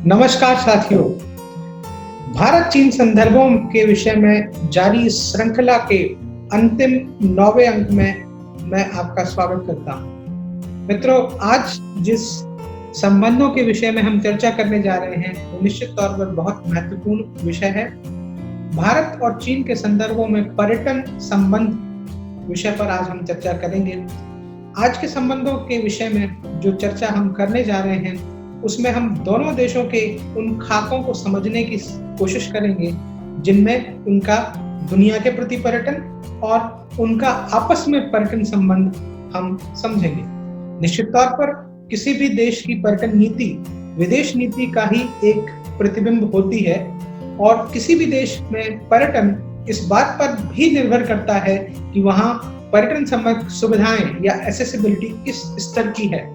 नमस्कार साथियों। भारत चीन संदर्भों के विषय में जारी इस श्रृंखला के अंतिम 9वें अंक में मैं आपका स्वागत करता हूं। मित्रों, आज जिस संबंधों के विषय में हम चर्चा करने जा रहे हैं वो निश्चित तौर पर बहुत महत्वपूर्ण विषय है। भारत और चीन के संदर्भों में पर्यटन संबंध विषय पर आज हम चर्चा करेंगे। आज के संबंधों के विषय में जो चर्चा हम करने जा रहे हैं उसमें हम दोनों देशों के उन खाकों को समझने की कोशिश करेंगे जिनमें उनका दुनिया के प्रति पर्यटन और उनका आपस में पर्यटन संबंध हम समझेंगे। निश्चित तौर पर किसी भी देश की पर्यटन नीति विदेश नीति का ही एक प्रतिबिंब होती है और किसी भी देश में पर्यटन इस बात पर भी निर्भर करता है कि वहाँ पर्यटन संबंधी सुविधाएं या एक्सेसिबिलिटी किस स्तर की है।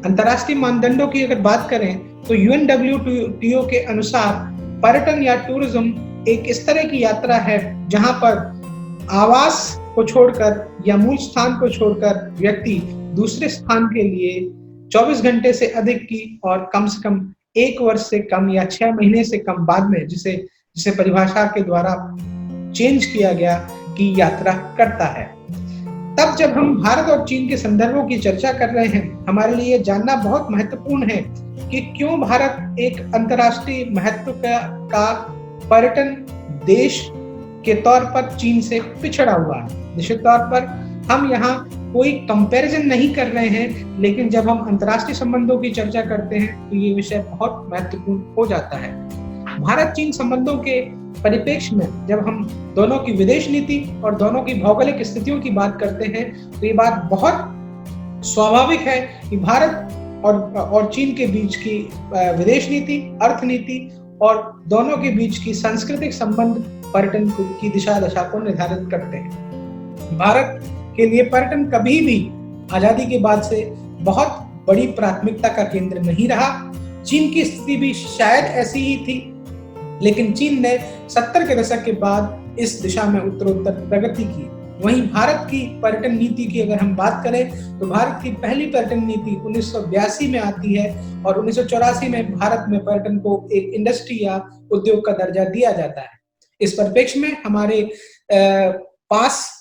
अंतर्राष्ट्रीय मानदंडों की अगर बात करें तो UNWTO के अनुसार पर्यटन या टूरिज्म एक इस तरह की यात्रा है जहां पर आवास को छोड़कर या मूल स्थान को छोड़कर व्यक्ति दूसरे स्थान के लिए 24 घंटे से अधिक की और कम से कम 1 वर्ष से कम या 6 महीने से कम बाद में जिसे परिभाषा के द्वारा चेंज किया गया की यात्रा करता है। तब जब हम भारत और चीन के संदर्भों की चर्चा कर रहे हैं, हमारे लिए जानना बहुत महत्वपूर्ण है कि क्यों भारत एक अंतर्राष्ट्रीय महत्व का पर्यटन देश के तौर पर चीन से पिछड़ा हुआ है। निश्चित तौर पर हम यहाँ कोई कंपैरिजन नहीं कर रहे हैं, लेकिन जब हम अंतर्राष्ट्रीय संबंधों की चर्चा करते हैं तो ये विषय बहुत महत्वपूर्ण हो जाता है। भारत चीन संबंधों के परिप्रेक्ष्य में जब हम दोनों की विदेश नीति और दोनों की भौगोलिक स्थितियों की बात करते हैं तो ये बात बहुत स्वाभाविक है कि भारत और चीन के बीच की विदेश नीति, अर्थनीति और दोनों के बीच की सांस्कृतिक संबंध पर्यटन की दिशा दशा को निर्धारित करते हैं। भारत के लिए पर्यटन कभी भी आजादी के बाद से बहुत बड़ी प्राथमिकता का केंद्र नहीं रहा। चीन की स्थिति भी शायद ऐसी ही थी, लेकिन चीन ने 70 के दशक के बाद इस दिशा में उत्तरोत्तर प्रगति की। वहीं भारत की पर्यटन नीति की अगर हम बात करें तो भारत की पहली पर्यटन नीति 1982 में आती है और 1984 में भारत में पर्यटन को एक इंडस्ट्री या उद्योग का दर्जा दिया जाता है। इस परिप्रेक्ष्य में हमारे पास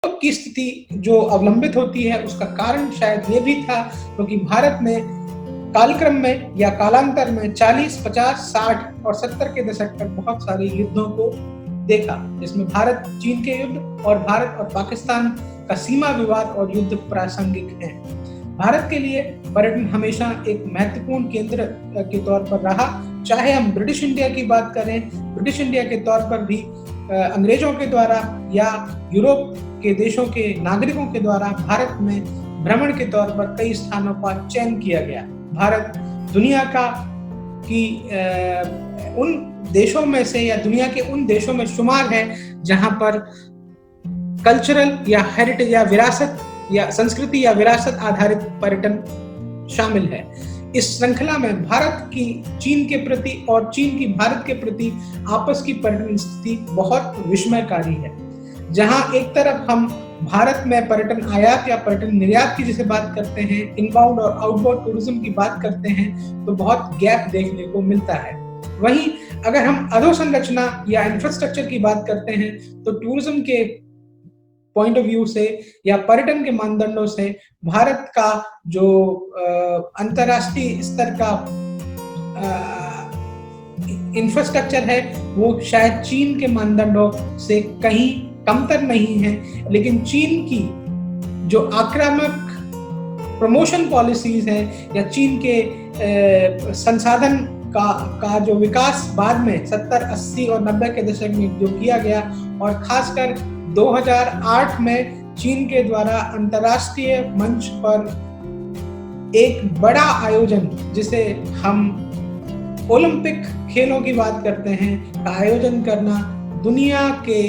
की स्थिति जो अवलंबित होती है उसका कारण शायद ये भी था क्योंकि भारत ने कालक्रम में या कालांतर में 40, 50, 60 और 70 के दशक तक बहुत सारे युद्धों को देखा, जिसमें भारत चीन के युद्ध और भारत और पाकिस्तान का सीमा विवाद और युद्ध प्रासंगिक हैं। भारत के लिए पर्यटन हमेशा एक महत्वपूर्ण केंद्र के तौर पर रहा। चाहे हम ब्रिटिश इंडिया की बात करें, ब्रिटिश इंडिया के तौर पर भी अंग्रेजों के द्वारा या यूरोप के देशों के नागरिकों के द्वारा भारत में भ्रमण के तौर पर कई स्थानों का चयन किया गया। भारत दुनिया की उन देशों में से या दुनिया के उन देशों में शुमार है जहां पर कल्चरल या हेरिटेज या विरासत या संस्कृति या विरासत आधारित पर्यटन शामिल है। इस श्रृंखला में भारत की चीन के प्रति और चीन की भारत के प्रति आपस की पर्यटन स्थिति बहुत विस्मयकारी है। जहां एक तरफ हम भारत में पर्यटन आयात या पर्यटन निर्यात की जिसे बात करते हैं, इनबाउंड और आउटबाउंड टूरिज्म की बात करते हैं तो बहुत गैप देखने को मिलता है। वहीं अगर हम अधोसंरचना या इंफ्रास्ट्रक्चर की बात करते हैं तो टूरिज्म के पॉइंट ऑफ व्यू से या पर्यटन के मानदंडों से भारत का जो अंतर्राष्ट्रीय स्तर का इंफ्रास्ट्रक्चर है वो शायद चीन के मानदंडों से कहीं कमतर नहीं है, लेकिन चीन की जो आक्रामक प्रमोशन पॉलिसीज हैं या चीन के संसाधन का जो विकास बाद में 70, 80 और 90 के दशक में जो किया गया और खासकर 2008 में चीन के द्वारा अंतर्राष्ट्रीय मंच पर एक बड़ा आयोजन जिसे हम ओलंपिक खेलों की बात करते हैं का आयोजन करना दुनिया के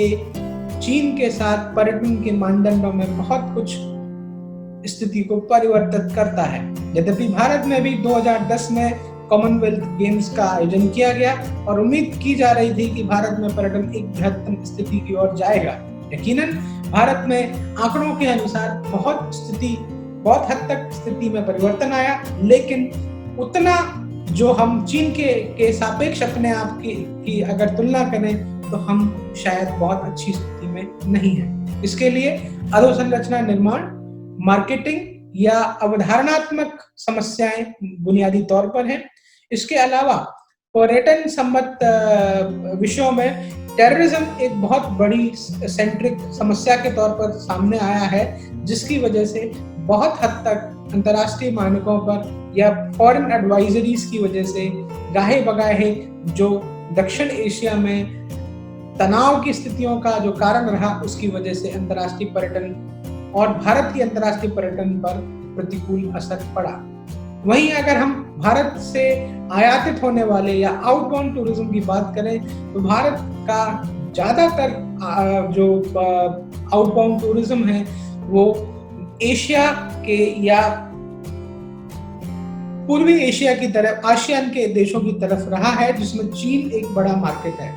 चीन के साथ पर्यटन के मानदंडों में बहुत कुछ स्थिति को परिवर्तित करता है। यद्यपि भारत में भी 2010 में कॉमनवेल्थ गेम्स का आयोजन किया गया और उम्मीद की जा रही थी कि भारत में पर्यटन एक बृहत्तम स्थिति की ओर जाएगा। यकीनन भारत में आंकड़ों के अनुसार बहुत हद तक स्थिति में परिवर्तन आया, लेकिन उतना जो हम चीन के सापेक्ष अपने आप की अगर तुलना करें तो हम शायद बहुत अच्छी स्थिति में नहीं है। इसके लिए अधोसंरचना निर्माण, मार्केटिंग या अवधारणात्मक समस्याएं बुनियादी तौर पर हैं। इसके अलावा पर्यटन संबंधित विषयों में टेररिज्म एक बहुत बड़ी सेंट्रिक समस्या के तौर पर सामने आया है, जिसकी वजह से बहुत हद तक अंतर्राष्ट्रीय मानकों पर या फॉरेन एडवाइजरीज की वजह से गाहे बगाहे जो दक्षिण एशिया में तनाव की स्थितियों का जो कारण रहा, उसकी वजह से अंतर्राष्ट्रीय पर्यटन और भारत की अंतर्राष्ट्रीय पर्यटन पर प्रतिकूल असर पड़ा। वहीं अगर हम भारत से आयातित होने वाले या आउटबाउंड टूरिज्म की बात करें तो भारत का ज्यादातर जो आउटबाउंड टूरिज्म है वो एशिया के या पूर्वी एशिया की तरफ, आसियान के देशों की तरफ रहा है, जिसमें चीन एक बड़ा मार्केट है।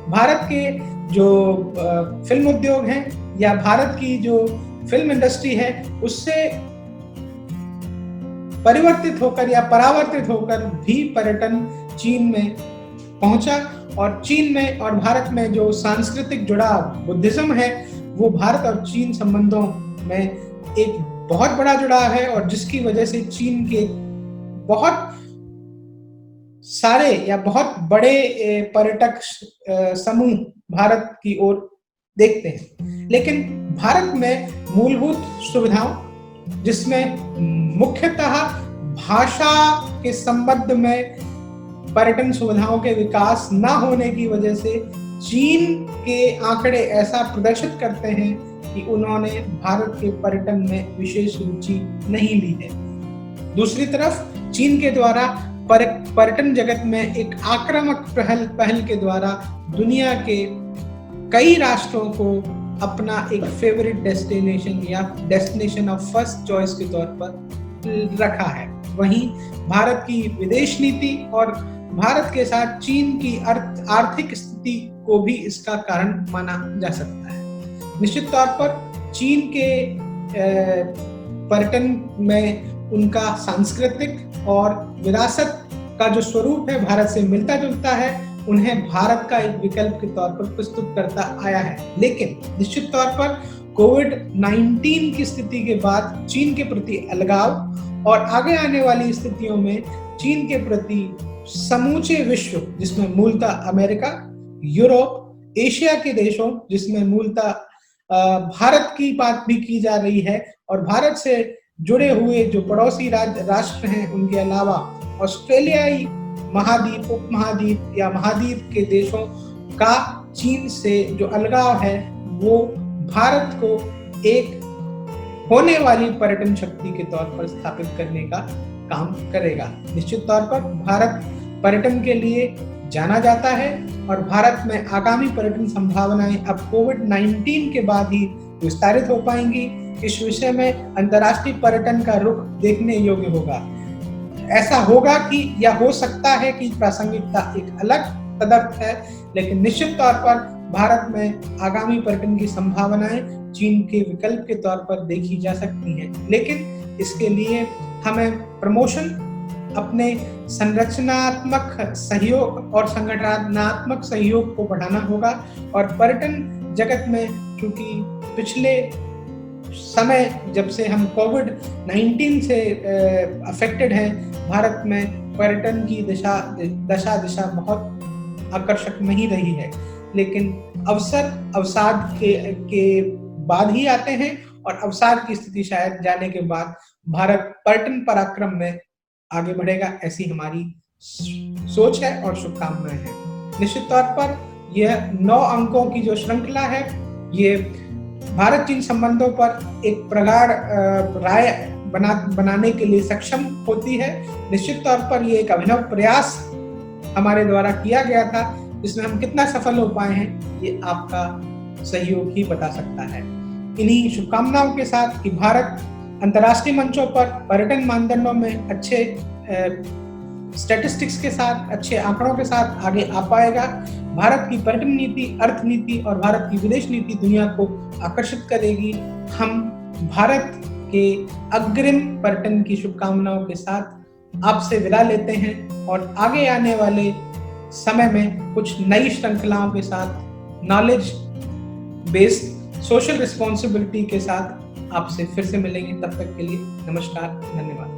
भारत के जो फिल्म उद्योग हैं या भारत की जो फिल्म इंडस्ट्री है, उससे परिवर्तित होकर या परावर्तित होकर भी पर्यटन चीन में पहुंचा और चीन में और भारत में जो सांस्कृतिक जुड़ाव बुद्धिज्म है वो भारत और चीन संबंधों में एक बहुत बड़ा जुड़ाव है और जिसकी वजह से चीन के बहुत सारे या बहुत बड़े पर्यटक समूह भारत की ओर देखते हैं। लेकिन भारत में मूलभूत सुविधाओं, जिसमें मुख्यतः भाषा के संबंध में पर्यटन सुविधाओं के विकास न होने की वजह से चीन के आंकड़े ऐसा प्रदर्शित करते हैं कि उन्होंने भारत के पर्यटन में विशेष रुचि नहीं ली है। दूसरी तरफ चीन के द्वारा पर्यटन जगत में एक आक्रामक पहल के द्वारा दुनिया के कई राष्ट्रों को अपना एक फेवरेट डेस्टिनेशन या डेस्टिनेशन ऑफ फर्स्ट चॉइस के तौर पर रखा है। वहीं भारत की विदेश नीति और भारत के साथ चीन की आर्थिक स्थिति को भी इसका कारण माना जा सकता है। निश्चित तौर पर चीन के पर्यटन में उनका सांस्कृतिक और विरासत का जो स्वरूप है भारत से मिलता जुलता है, उन्हें भारत का एक विकल्प के तौर पर प्रस्तुत करता आया है। लेकिन निश्चित तौर पर कोविड-19 की स्थिति के बाद चीन के प्रति अलगाव और आगे आने वाली स्थितियों में चीन के प्रति समूचे विश्व, जिसमें मूलतः अमेरिका, यूरोप, एशिया के देशों, जिसमें मूलतः भारत की बात भी की जा रही है और भारत से जुड़े हुए जो पड़ोसी राष्ट्र हैं, उनके अलावा ऑस्ट्रेलियाई महाद्वीप, उपमहाद्वीप या महाद्वीप के देशों का चीन से जो अलगाव है वो भारत को एक होने वाली पर्यटन शक्ति के तौर पर स्थापित करने का काम करेगा। निश्चित तौर पर भारत पर्यटन के लिए जाना जाता है और भारत में आगामी पर्यटन संभावनाएं अब कोविड-19 के बाद ही विस्तारित हो पाएंगी। इस विषय में अंतर्राष्ट्रीय पर्यटन का रुख देखने योग्य होगा। ऐसा होगा कि या हो सकता है कि प्रासंगिकता एक अलग तदर्थ है, लेकिन निश्चित तौर पर भारत में आगामी पर्यटन की संभावनाएं चीन के विकल्प के तौर पर देखी जा सकती हैं। लेकिन इसके लिए हमें प्रमोशन, अपने संरचनात्मक सहयोग और संगठनात्मक सहयोग को बढ़ाना होगा और पर्यटन जगत में चूंकि पिछले समय जब से हम कोविड-19 से अफेक्टेड हैं, भारत में पर्यटन की दिशा बहुत आकर्षक नहीं रही है। लेकिन अवसाद के बाद ही आते हैं और अवसाद की स्थिति शायद जाने के बाद भारत पर्यटन पराक्रम में आगे बढ़ेगा, ऐसी हमारी सोच है और शुभकामनाएं हैं। निश्चित तौर पर यह 9 अंकों की जो श्रृंखला है, ये भारत चीन संबंधों पर एक प्रगाढ़ राय बनाने के लिए सक्षम होती है। निश्चित तौर पर ये एक अभिनव प्रयास हमारे द्वारा किया गया था, जिसमें हम कितना सफल हो पाए हैं ये आपका सहयोग ही बता सकता है। इन्हीं शुभकामनाओं के साथ कि भारत अंतर्राष्ट्रीय मंचों पर पर्यटन मानदंडों में अच्छे स्टैटिस्टिक्स के साथ, अच्छे आंकड़ों के साथ आगे आ पाएगा। भारत की पर्यटन नीति, अर्थनीति और भारत की विदेश नीति दुनिया को आकर्षित करेगी। हम भारत के अग्रिम पर्यटन की शुभकामनाओं के साथ आपसे विदा लेते हैं और आगे आने वाले समय में कुछ नई श्रृंखलाओं के साथ, नॉलेज बेस्ड सोशल रिस्पॉन्सिबिलिटी के साथ आपसे फिर से मिलेंगे। तब तक के लिए नमस्कार, धन्यवाद।